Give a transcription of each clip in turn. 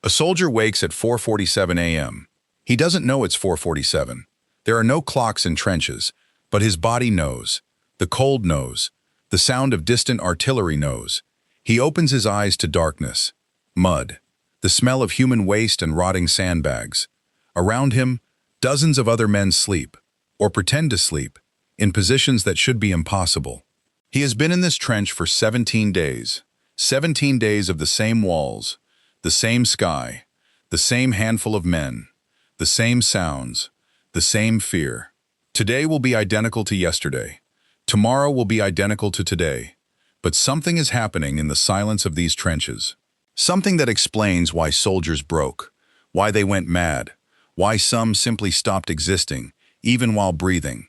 A soldier wakes at 4:47 a.m. He doesn't know it's 4:47. There are no clocks in trenches, but his body knows. The cold knows. The sound of distant artillery knows. He opens his eyes to darkness, mud, the smell of human waste and rotting sandbags. Around him, dozens of other men sleep, or pretend to sleep, in positions that should be impossible. He has been in this trench for 17 days. 17 days of the same walls, the same sky, the same handful of men, the same sounds, the same fear. Today will be identical to yesterday. Tomorrow will be identical to today. But something is happening in the silence of these trenches. Something that explains why soldiers broke, why they went mad, why some simply stopped existing, even while breathing.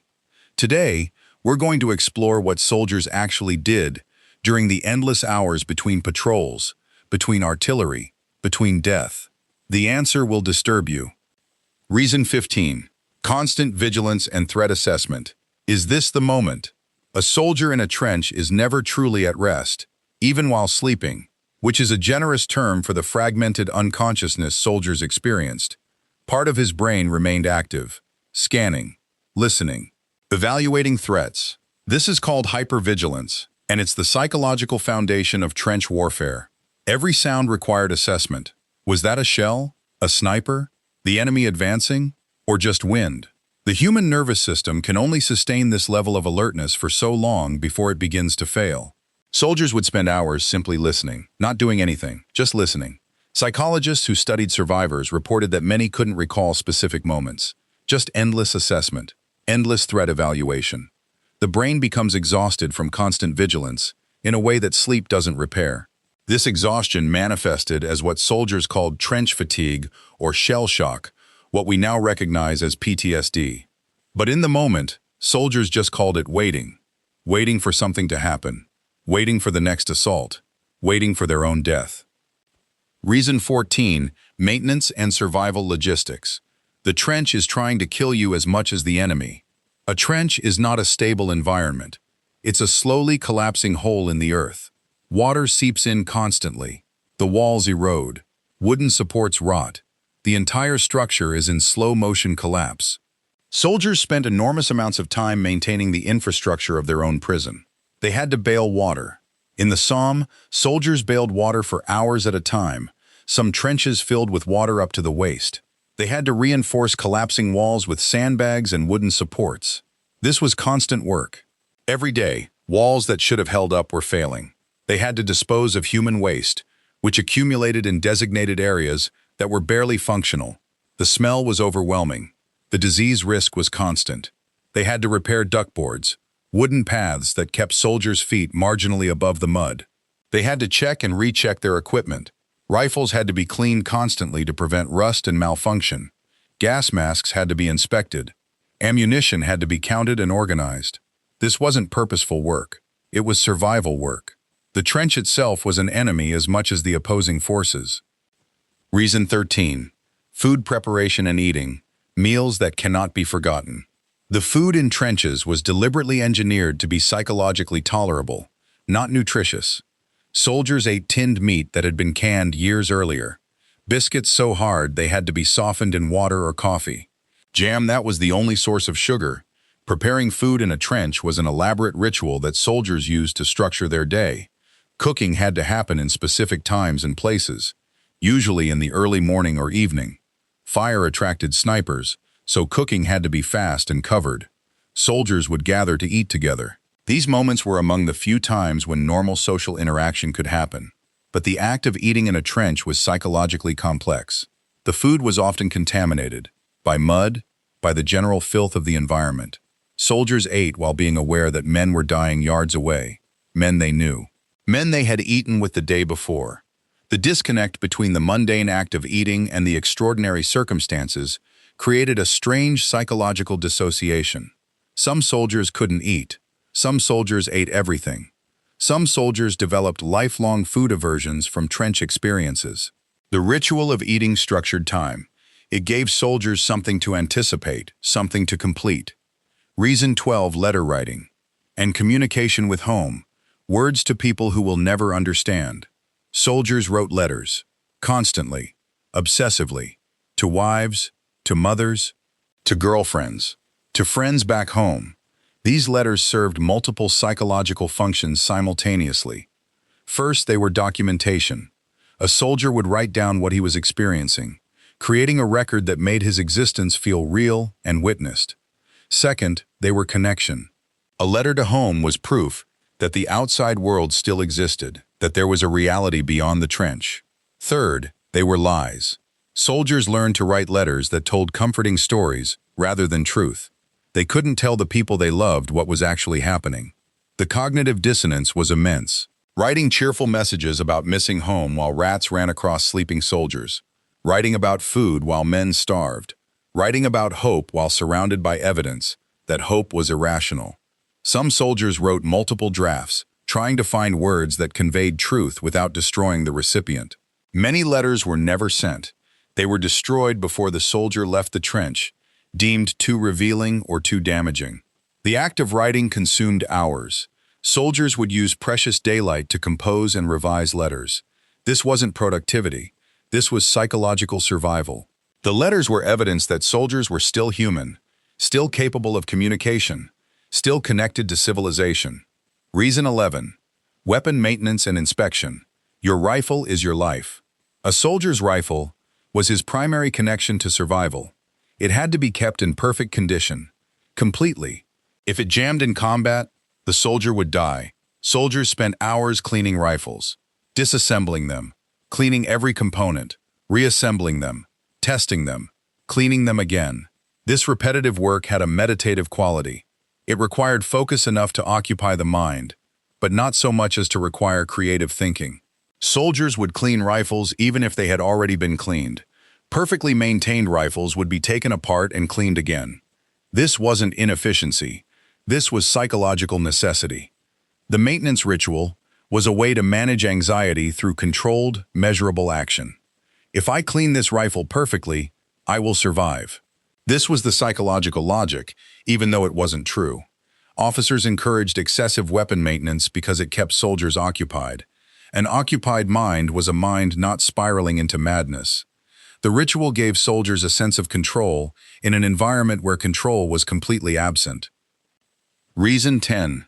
Today, we're going to explore what soldiers actually did during the endless hours between patrols, between artillery, between death. The answer will disturb you. Reason 15. Constant vigilance and threat assessment. Is this the moment? A soldier in a trench is never truly at rest, even while sleeping, which is a generous term for the fragmented unconsciousness soldiers experienced. Part of his brain remained active, scanning, listening, evaluating threats. This is called hypervigilance, and it's the psychological foundation of trench warfare. Every sound required assessment. Was that a shell? A sniper? The enemy advancing? Or just wind? The human nervous system can only sustain this level of alertness for so long before it begins to fail. Soldiers would spend hours simply listening, not doing anything, just listening. Psychologists who studied survivors reported that many couldn't recall specific moments. Just endless assessment, endless threat evaluation. The brain becomes exhausted from constant vigilance in a way that sleep doesn't repair. This exhaustion manifested as what soldiers called trench fatigue or shell shock, what we now recognize as PTSD. But in the moment, soldiers just called it waiting. Waiting for something to happen. Waiting for the next assault. Waiting for their own death. Reason 14. Maintenance and survival logistics. The trench is trying to kill you as much as the enemy. A trench is not a stable environment. It's a slowly collapsing hole in the earth. Water seeps in constantly. The walls erode. Wooden supports rot. The entire structure is in slow-motion collapse. Soldiers spent enormous amounts of time maintaining the infrastructure of their own prison. They had to bail water. In the Somme, soldiers bailed water for hours at a time, some trenches filled with water up to the waist. They had to reinforce collapsing walls with sandbags and wooden supports. This was constant work. Every day, walls that should have held up were failing. They had to dispose of human waste, which accumulated in designated areas that were barely functional. The smell was overwhelming. The disease risk was constant. They had to repair duckboards, wooden paths that kept soldiers' feet marginally above the mud. They had to check and recheck their equipment. Rifles had to be cleaned constantly to prevent rust and malfunction. Gas masks had to be inspected. Ammunition had to be counted and organized. This wasn't purposeful work. It was survival work. The trench itself was an enemy as much as the opposing forces. Reason 13. Food preparation and eating. Meals that cannot be forgotten. The food in trenches was deliberately engineered to be psychologically tolerable, not nutritious. Soldiers ate tinned meat that had been canned years earlier. Biscuits so hard they had to be softened in water or coffee. Jam that was the only source of sugar. Preparing food in a trench was an elaborate ritual that soldiers used to structure their day. Cooking had to happen in specific times and places, usually in the early morning or evening. Fire attracted snipers, so cooking had to be fast and covered. Soldiers would gather to eat together. These moments were among the few times when normal social interaction could happen. But the act of eating in a trench was psychologically complex. The food was often contaminated by mud, by the general filth of the environment. Soldiers ate while being aware that men were dying yards away, men they knew, men they had eaten with the day before. The disconnect between the mundane act of eating and the extraordinary circumstances created a strange psychological dissociation. Some soldiers couldn't eat. Some soldiers ate everything. Some soldiers developed lifelong food aversions from trench experiences. The ritual of eating structured time. It gave soldiers something to anticipate, something to complete. Reason 12. Letter writing and communication with home. Words to people who will never understand. Soldiers wrote letters, constantly. obsessively, to wives, to mothers, to girlfriends, to friends back home. These letters served multiple psychological functions simultaneously. First, they were documentation. A soldier would write down what he was experiencing, creating a record that made his existence feel real and witnessed. Second, they were connection. A letter to home was proof that the outside world still existed, that there was a reality beyond the trench. Third, they were lies. Soldiers learned to write letters that told comforting stories rather than truth. They couldn't tell the people they loved what was actually happening. The cognitive dissonance was immense. Writing cheerful messages about missing home while rats ran across sleeping soldiers. Writing about food while men starved. Writing about hope while surrounded by evidence that hope was irrational. Some soldiers wrote multiple drafts, trying to find words that conveyed truth without destroying the recipient. Many letters were never sent. They were destroyed before the soldier left the trench, deemed too revealing or too damaging. The act of writing consumed hours. Soldiers would use precious daylight to compose and revise letters. This wasn't productivity. This was psychological survival. The letters were evidence that soldiers were still human, still capable of communication, still connected to civilization. Reason 11. Weapon maintenance and inspection. Your rifle is your life. A soldier's rifle was his primary connection to survival. It had to be kept in perfect condition, completely. If it jammed in combat, the soldier would die. Soldiers spent hours cleaning rifles, disassembling them, cleaning every component, reassembling them, testing them, cleaning them again. This repetitive work had a meditative quality. It required focus enough to occupy the mind, but not so much as to require creative thinking. Soldiers would clean rifles even if they had already been cleaned. Perfectly maintained rifles would be taken apart and cleaned again. This wasn't inefficiency. This was psychological necessity. The maintenance ritual was a way to manage anxiety through controlled, measurable action. If I clean this rifle perfectly, I will survive. This was the psychological logic, even though it wasn't true. Officers encouraged excessive weapon maintenance because it kept soldiers occupied. An occupied mind was a mind not spiraling into madness. The ritual gave soldiers a sense of control in an environment where control was completely absent. Reason 10.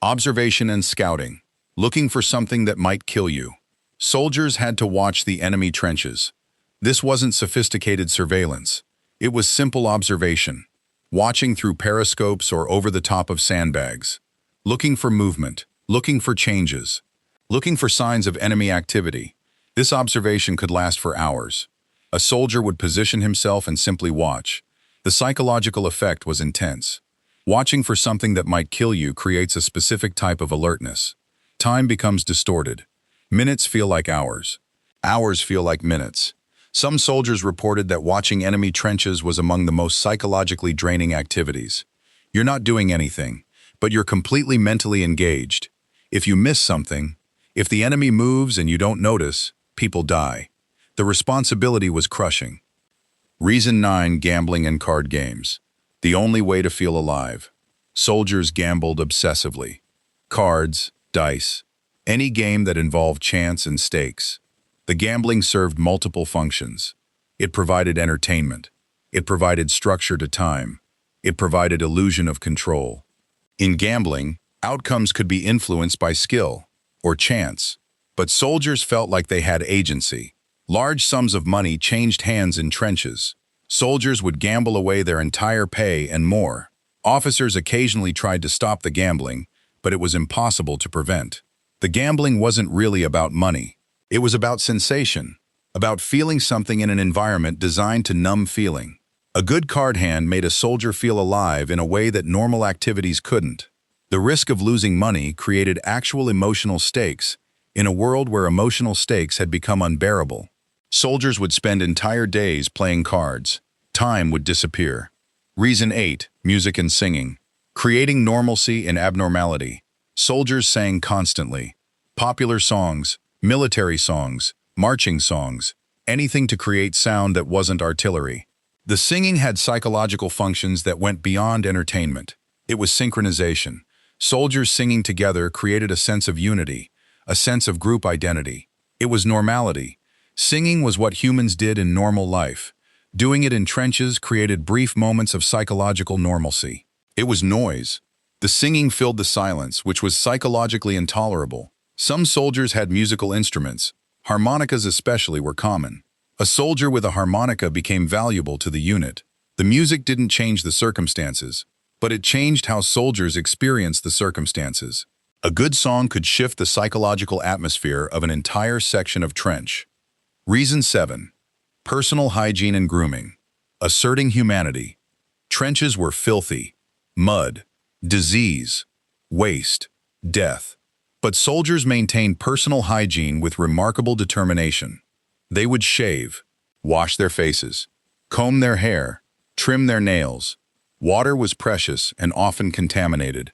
Observation and scouting. Looking for something that might kill you. Soldiers had to watch the enemy trenches. This wasn't sophisticated surveillance. It was simple observation, watching through periscopes or over the top of sandbags, looking for movement, looking for changes, looking for signs of enemy activity. This observation could last for hours. A soldier would position himself and simply watch. The psychological effect was intense. Watching for something that might kill you creates a specific type of alertness. Time becomes distorted. Minutes feel like hours. Hours feel like minutes. Some soldiers reported that watching enemy trenches was among the most psychologically draining activities. You're not doing anything, but you're completely mentally engaged. If you miss something, if the enemy moves and you don't notice, people die. The responsibility was crushing. Reason 9. Gambling and card games. The only way to feel alive. Soldiers gambled obsessively. Cards, dice, any game that involved chance and stakes. The gambling served multiple functions. It provided entertainment. It provided structure to time. It provided illusion of control. In gambling, outcomes could be influenced by skill or chance, but soldiers felt like they had agency. Large sums of money changed hands in trenches. Soldiers would gamble away their entire pay and more. Officers occasionally tried to stop the gambling, but it was impossible to prevent. The gambling wasn't really about money. It was about sensation, about feeling something in an environment designed to numb feeling. A good card hand made a soldier feel alive in a way that normal activities couldn't. The risk of losing money created actual emotional stakes in a world where emotional stakes had become unbearable. Soldiers would spend entire days playing cards. Time would disappear. Reason 8. Music and singing. Creating normalcy in abnormality. Soldiers sang constantly. Popular songs, military songs, marching songs, anything to create sound that wasn't artillery. The singing had psychological functions that went beyond entertainment. It was synchronization. Soldiers singing together created a sense of unity, a sense of group identity. It was normality. Singing was what humans did in normal life. Doing it in trenches created brief moments of psychological normalcy. It was noise. The singing filled the silence, which was psychologically intolerable. Some soldiers had musical instruments. Harmonicas especially were common. A soldier with a harmonica became valuable to the unit. The music didn't change the circumstances, but it changed how soldiers experienced the circumstances. A good song could shift the psychological atmosphere of an entire section of trench. Reason 7. Personal hygiene and grooming. Asserting humanity. Trenches were filthy. Mud, disease, waste, death. But soldiers maintained personal hygiene with remarkable determination. They would shave, wash their faces, comb their hair, trim their nails. Water was precious and often contaminated.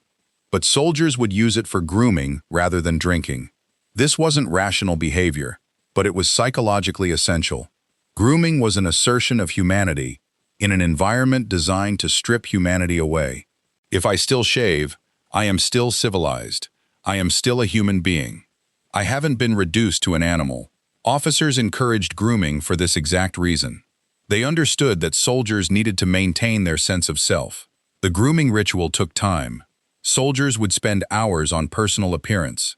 But soldiers would use it for grooming rather than drinking. This wasn't rational behavior, but it was psychologically essential. Grooming was an assertion of humanity in an environment designed to strip humanity away. If I still shave, I am still civilized. I am still a human being. I haven't been reduced to an animal. Officers encouraged grooming for this exact reason. They understood that soldiers needed to maintain their sense of self. The grooming ritual took time. Soldiers would spend hours on personal appearance.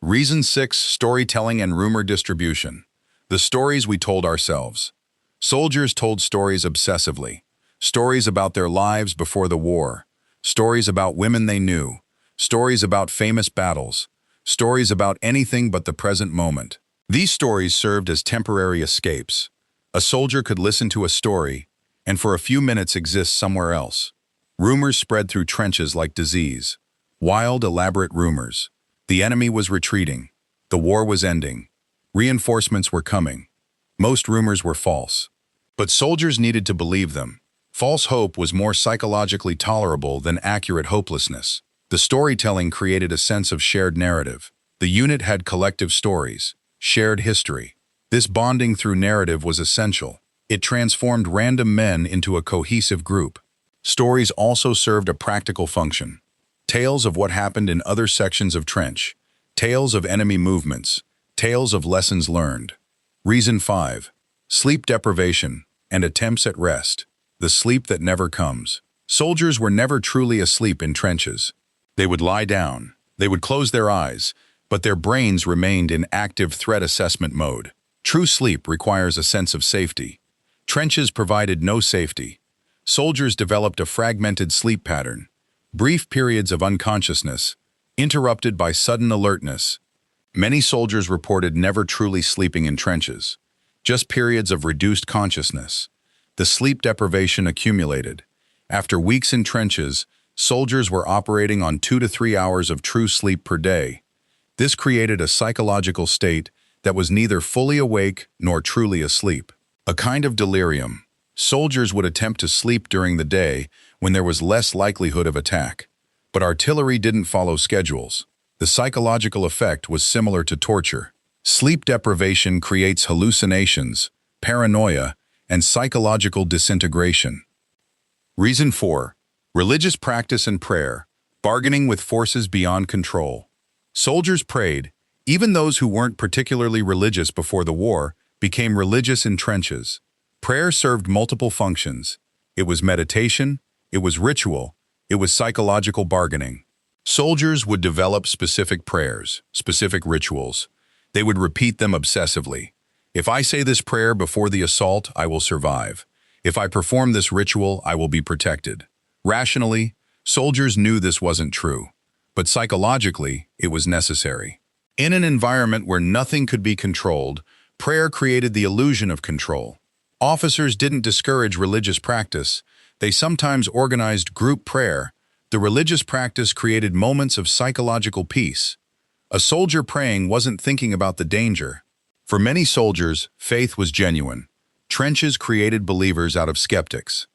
Reason 6. Storytelling and rumor distribution. The stories we told ourselves. Soldiers told stories obsessively. Stories about their lives before the war. Stories about women they knew. Stories about famous battles. Stories about anything but the present moment. These stories served as temporary escapes. A soldier could listen to a story and for a few minutes exist somewhere else. Rumors spread through trenches like disease. Wild, elaborate rumors. The enemy was retreating. The war was ending. Reinforcements were coming. Most rumors were false. But soldiers needed to believe them. False hope was more psychologically tolerable than accurate hopelessness. The storytelling created a sense of shared narrative. The unit had collective stories, shared history. This bonding through narrative was essential. It transformed random men into a cohesive group. Stories also served a practical function. Tales of what happened in other sections of trench. Tales of enemy movements. Tales of lessons learned. Reason 5. Sleep deprivation and attempts at rest. The sleep that never comes. Soldiers were never truly asleep in trenches. They would lie down. They would close their eyes, but their brains remained in active threat assessment mode. True sleep requires a sense of safety. Trenches provided no safety. Soldiers developed a fragmented sleep pattern. Brief periods of unconsciousness, interrupted by sudden alertness. Many soldiers reported never truly sleeping in trenches, just periods of reduced consciousness. The sleep deprivation accumulated. After weeks in trenches, soldiers were operating on 2 to 3 hours of true sleep per day. This created a psychological state that was neither fully awake nor truly asleep. A kind of delirium. Soldiers would attempt to sleep during the day when there was less likelihood of attack. But artillery didn't follow schedules. The psychological effect was similar to torture. Sleep deprivation creates hallucinations, paranoia, and psychological disintegration. Reason 4. Religious practice and prayer, bargaining with forces beyond control. Soldiers prayed. Even those who weren't particularly religious before the war became religious in trenches. Prayer served multiple functions. It was meditation, it was ritual, it was psychological bargaining. Soldiers would develop specific prayers, specific rituals. They would repeat them obsessively. If I say this prayer before the assault, I will survive. If I perform this ritual, I will be protected. Rationally, soldiers knew this wasn't true, but psychologically, it was necessary. In an environment where nothing could be controlled, prayer created the illusion of control. Officers didn't discourage religious practice. They sometimes organized group prayer. The religious practice created moments of psychological peace. A soldier praying wasn't thinking about the danger. For many soldiers, faith was genuine. Trenches created believers out of skeptics.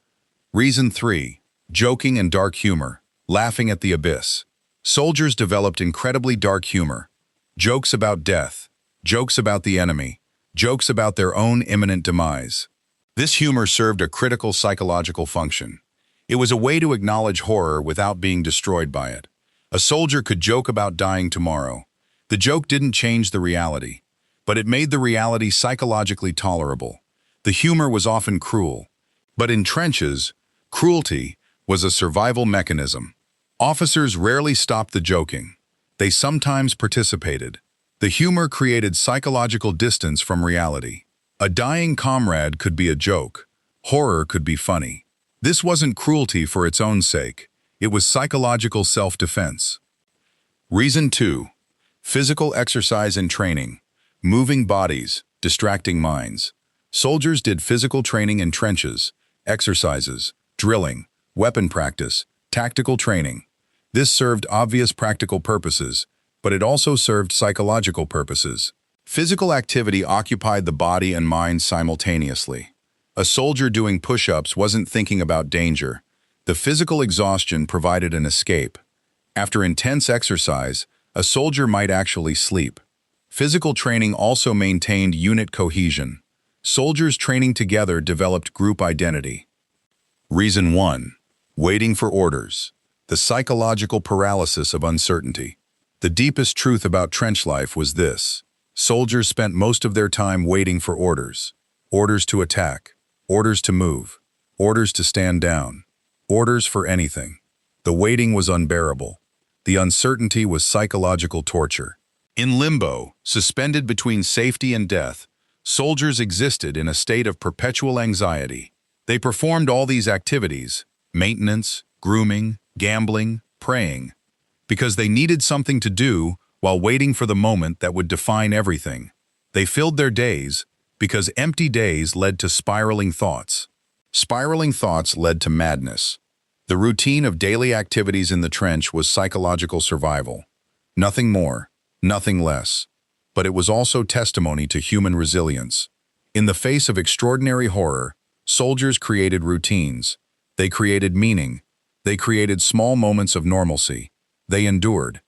Reason 3. Joking and dark humor, laughing at the abyss. Soldiers developed incredibly dark humor. Jokes about death, jokes about the enemy, jokes about their own imminent demise. This humor served a critical psychological function. It was a way to acknowledge horror without being destroyed by it. A soldier could joke about dying tomorrow. The joke didn't change the reality. but it made the reality psychologically tolerable. The humor was often cruel, but in trenches, cruelty was a survival mechanism. Officers rarely stopped the joking. They sometimes participated. The humor created psychological distance from reality. A dying comrade could be a joke. Horror could be funny. This wasn't cruelty for its own sake. It was psychological self-defense. Reason 2. Physical exercise and training. Moving bodies, distracting minds. Soldiers did physical training in trenches, exercises, drilling, weapon practice, tactical training. This served obvious practical purposes, but it also served psychological purposes. Physical activity occupied the body and mind simultaneously. A soldier doing push-ups wasn't thinking about danger. The physical exhaustion provided an escape. After intense exercise, a soldier might actually sleep. Physical training also maintained unit cohesion. Soldiers training together developed group identity. Reason 1. Waiting for orders. The psychological paralysis of uncertainty. The deepest truth about trench life was this. Soldiers spent most of their time waiting for orders. Orders to attack. Orders to move. Orders to stand down. Orders for anything. The waiting was unbearable. The uncertainty was psychological torture. In limbo, suspended between safety and death, soldiers existed in a state of perpetual anxiety. They performed all these activities, maintenance, grooming, gambling, praying, because they needed something to do while waiting for the moment that would define everything. They filled their days because empty days led to spiraling thoughts. Spiraling thoughts led to madness. The routine of daily activities in the trench was psychological survival. Nothing more, nothing less. But it was also testimony to human resilience. In the face of extraordinary horror, soldiers created routines. They created meaning. They created small moments of normalcy. They endured.